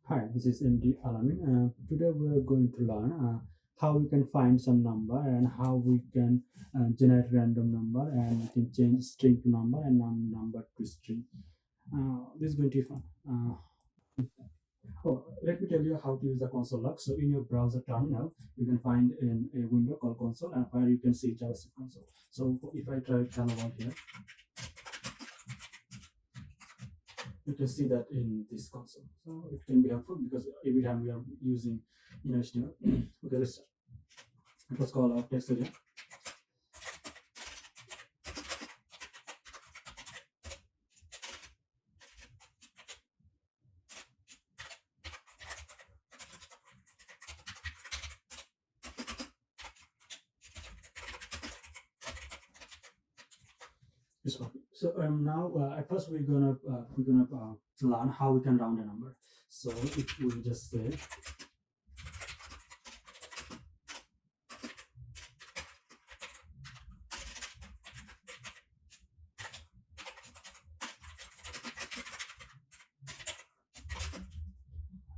Hi, this is MD Alamin. Today we are going to learn how we can find some number and how we can generate random number, and we can change string to number and number to string. This is going to be fun. Let me tell you how to use the console log. So in your browser terminal, you can find in a window called console, and where you can see JavaScript console. So if I try hello world here, you can see that in this console. So it can be helpful because every time we are using HTML. Okay, let's start. It was called our text area. This one. So now at first we're gonna learn how we can round a number. So if we just say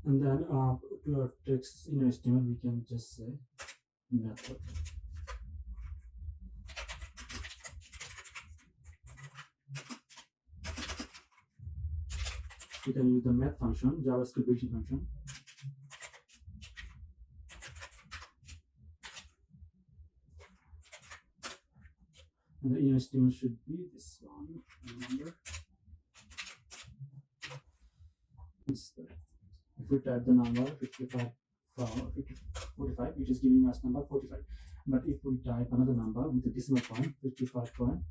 and then to our text in HTML we can just say method. We can use the math function, JavaScript built-in function. And the inner HTML should be this one, remember. If we type the number 45, it is giving us number 45. But if we type another number with a decimal point, 55.7,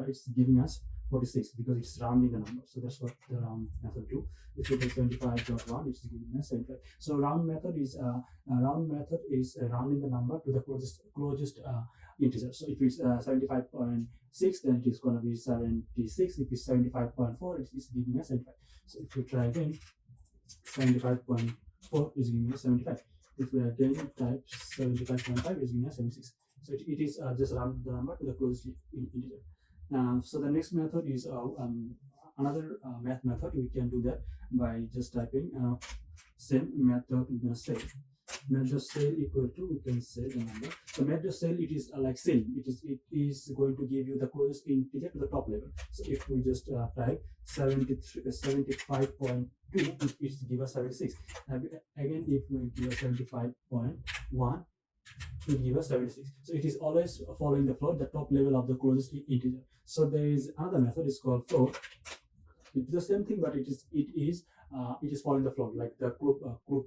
it's giving us 46 because it's rounding the number. So that's what the round method do. If it is 75.1, it's giving us 75. So round method is rounding the number to the closest integer. So if it's 75.6, then it is going to be 76. If it's 75.4, it is giving us 75. So if we try again, 75.4 is giving us 75. If we again type 75.5, is giving us 76. So it is just round the number to the closest integer. So the next method is another math method. We can do that by just typing same method. We're gonna say math.cell equal to, we can say the number. So math.cell, it is like cell. It is going to give you the closest integer to the top level. So if we just type 75.2, it give us 76. Again, if we give us 75.1, it give us 76. So it is always following the float, the top level of the closest integer. So there is another method, it's called float. It's the same thing, but it is following the float, like the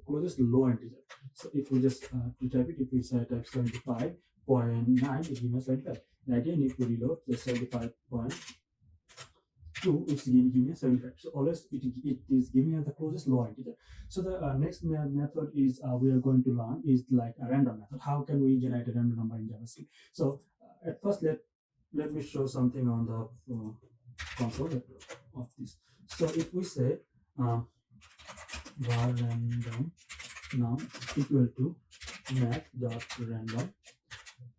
closest lower integer. So if we just type it, if we say type 75.9, it gives us 75. And again, if we reload the 75.2, it's giving us 75. So always it is giving us the closest lower integer. So the next method is we are going to learn is like a random method. How can we generate a random number in JavaScript? So at first let me show something on the console of this. So if we say var random num equal to math.random,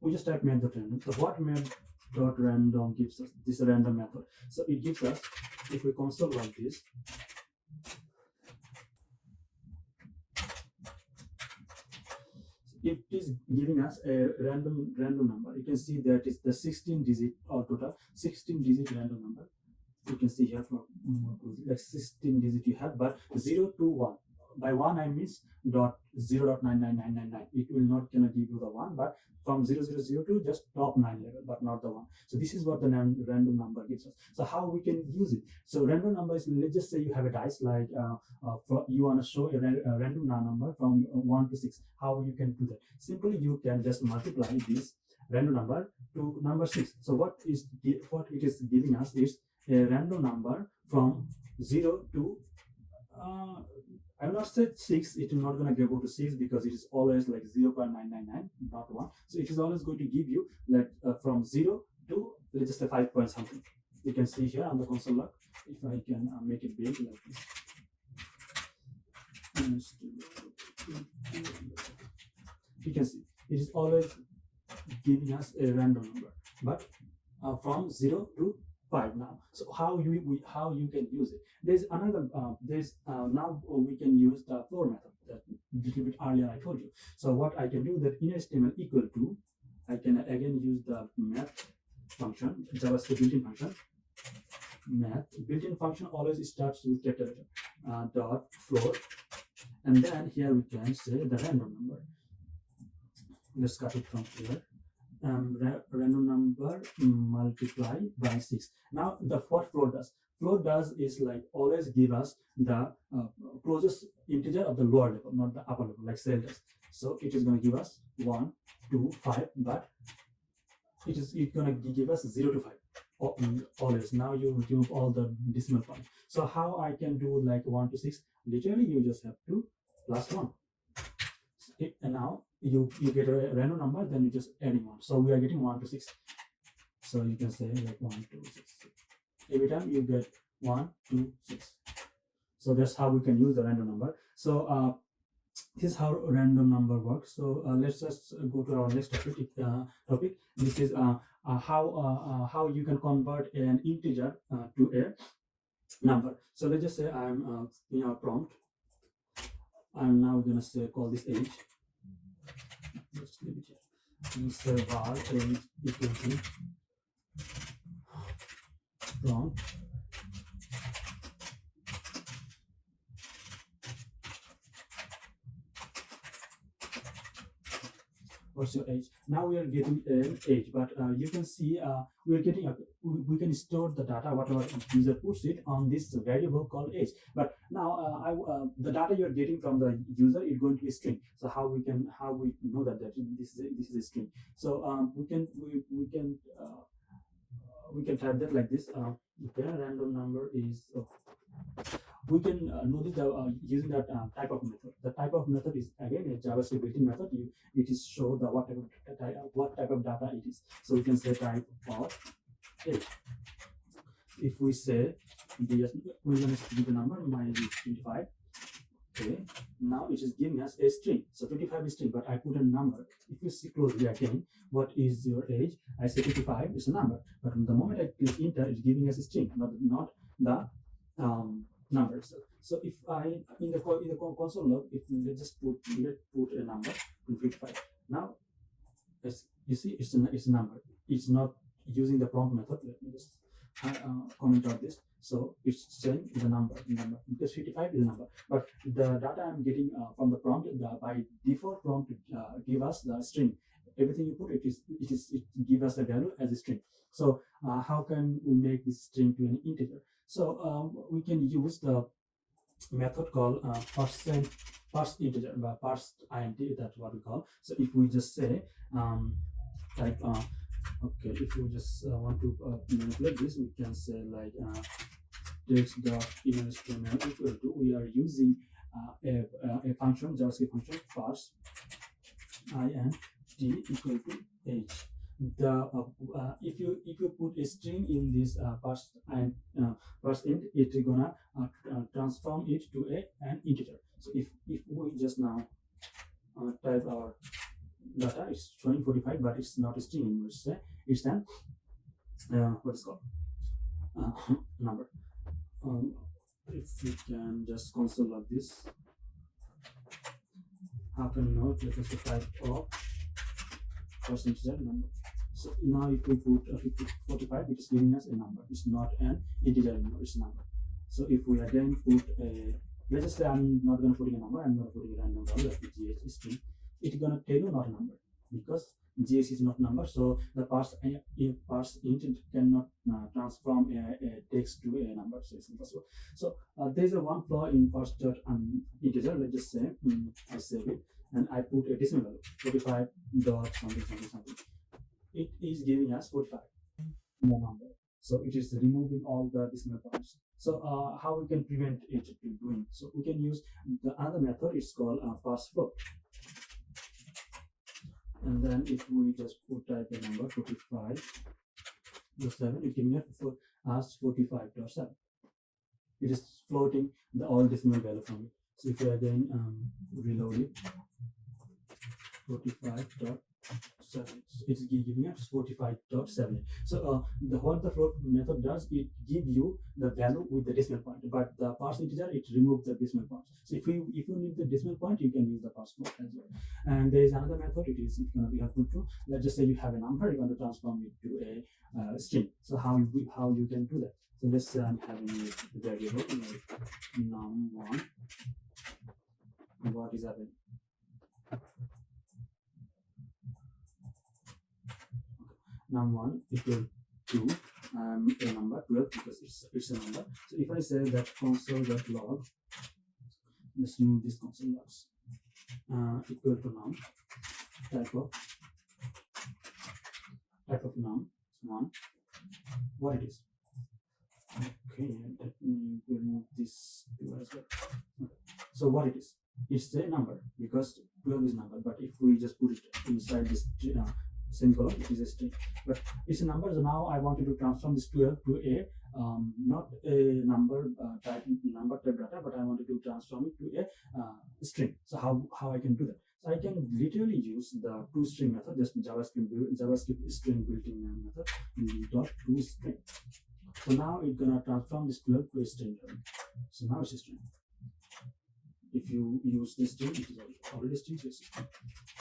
we just type math.random. So what math.random gives us? This random method. So it gives us, if we console like this, it is giving us a random number. You can see that it's the 16 digit or total 16 digit random number. You can see here for like 16 digit you have, but 0 to 1. By 1 I means dot 0.99999. It will not gonna give you the 1, but from 0002 to just top 9 level, but not the 1. So this is what the random number gives us. So how we can use it? So random number is, let's just say you have a dice, like you want to show a random number from 1 to 6. How you can do that? Simply you can just multiply this random number to number 6. So what it is giving us is a random number from 0 to I will not say 6. It will not going to go to 6 because it is always like 0.999, not 1. So it is always going to give you like from 0 to, let's just say 5 point something. You can see here on the console log. If I can make it big like this, you can see it is always giving us a random number, but from 0 to 5 now. So how you can use it? There's another now we can use the floor method that little bit earlier I told you. So what I can do that in HTML equal to, I can again use the math function, JavaScript built-in function. Math built-in function always starts with capital letter, dot floor, and then here we can say the random number. Let's cut it from here. Random number multiply by 6. Now what floor does? Floor does is like always give us the closest integer of the lower level, not the upper level, like cell does. So it is going to give us 1, 2, 5, but it's going to give us 0 to 5 always. Now you remove all the decimal points. So how I can do like 1 to 6? Literally you just have to plus 1. And now you get a random number, then you just adding 1. So we are getting 1 to 6. So you can say like 1 to 6. Every time you get 1 to 6. So that's how we can use the random number. So this is how random number works. So let's just go to our next topic. This is how you can convert an integer to a number. So let's just say I'm in our prompt. I'm now gonna say call this age. Let's leave it here. And say var age equal to prompt what's your age. Now we are getting an age, but you can see we are getting we can store the data whatever user puts it on this variable called age. But now the data you are getting from the user is going to be string. So how we know that this is a string. So we can type that like this. The random number is. We can notice using that type of method. The type of method is again a JavaScript built-in method. It is show the what type of data it is. So we can say type of age. If we say we're going to give the number, mine is 25. Okay, now it is giving us a string. So 25 is string, but I put a number. If you see closely again, what is your age? I say 25 is a number, but the moment I click enter, it's giving us a string, not the numbers. So if I in the console log, if let's just put a number 55. Now you see it's a number. It's not using the prompt method. Let me just comment out this. So it's saying the number because 55 is a number, but the data I'm getting from the prompt, by default prompt give us the string. Everything you put it give us a value as a string. So how can we make this string to an integer? So we can use the method called parse integer, parse int. That's what we call. So if we just say type okay, if you just want to manipulate this, we can say like text.innerHTML equal to, we are using a function, JavaScript function, parse int equal to age. If you put a string in this parse int, it's gonna transform it to an integer. So if we just now type our data, it's showing 45, but it's not a string anymore. It's an what is called number. If we can just console log this, happen note, let us type of percentage number. So now if we put 45, it is giving us a number. It's not an integer anymore, it's a number. So if we again put a, let's just say I'm not going to put in a number, I'm going to put in a random value like GH string. It's going to tell you not a number because GH is not number. So the parse int cannot transform a text to a number. So it's impossible. So there's a one flaw in parse integer. Let's just say I save it and I put a decimal value 45 dot something. It is giving us 45 in the number. So it is removing all the decimal points. So how we can prevent it from doing? So we can use the other method. It's called parse float. And then if we just put type a number 45 7, it can us 45.7. It is floating the all decimal value from it. So if we again reload it, 45.7. So it's giving us 45.7. So what the float method does, it give you the value with the decimal point, but the parse integer, it removes the decimal point. So if you need the decimal point, you can use the parse float as well. And there is another method. It's going to be helpful too. Let's just say you have a number, you want to transform it to a string. So how you can do that? So let's say I'm having a variable like num1. What is happening? Num1 equal to a number 12 because it's a number. So if I say that console.log, let's remove this console logs, equal to num, type of num1, what it is. Okay, let me remove this as well. Okay. So what it is? It's a number because 12 is number, but if we just put it inside this semicolon, it is a string, but it's a number. So now I wanted to transform this 12 to a not a number type data, but I wanted to transform it to a string. So how I can do that? So I can literally use the toString method, just JavaScript string built-in method dot toString. So now it's gonna transform this 12 to a string. So now it's a string. If you use this string, it is already string.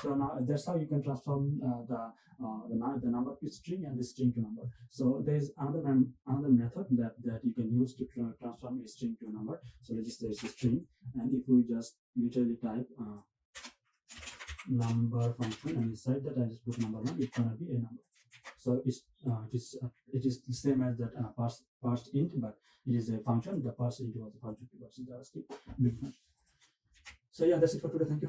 So now that's how you can transform the number to string and the string to number. So there is another method that you can use to transform a string to a number. So let's just say it's a string, and if we just literally type number function, and inside that I just put number 1, it's gonna be a number. So it is the same as that parsed int, but it is a function. The parsed int was a function towards JavaScript. So yeah, that's it for today. Thank you.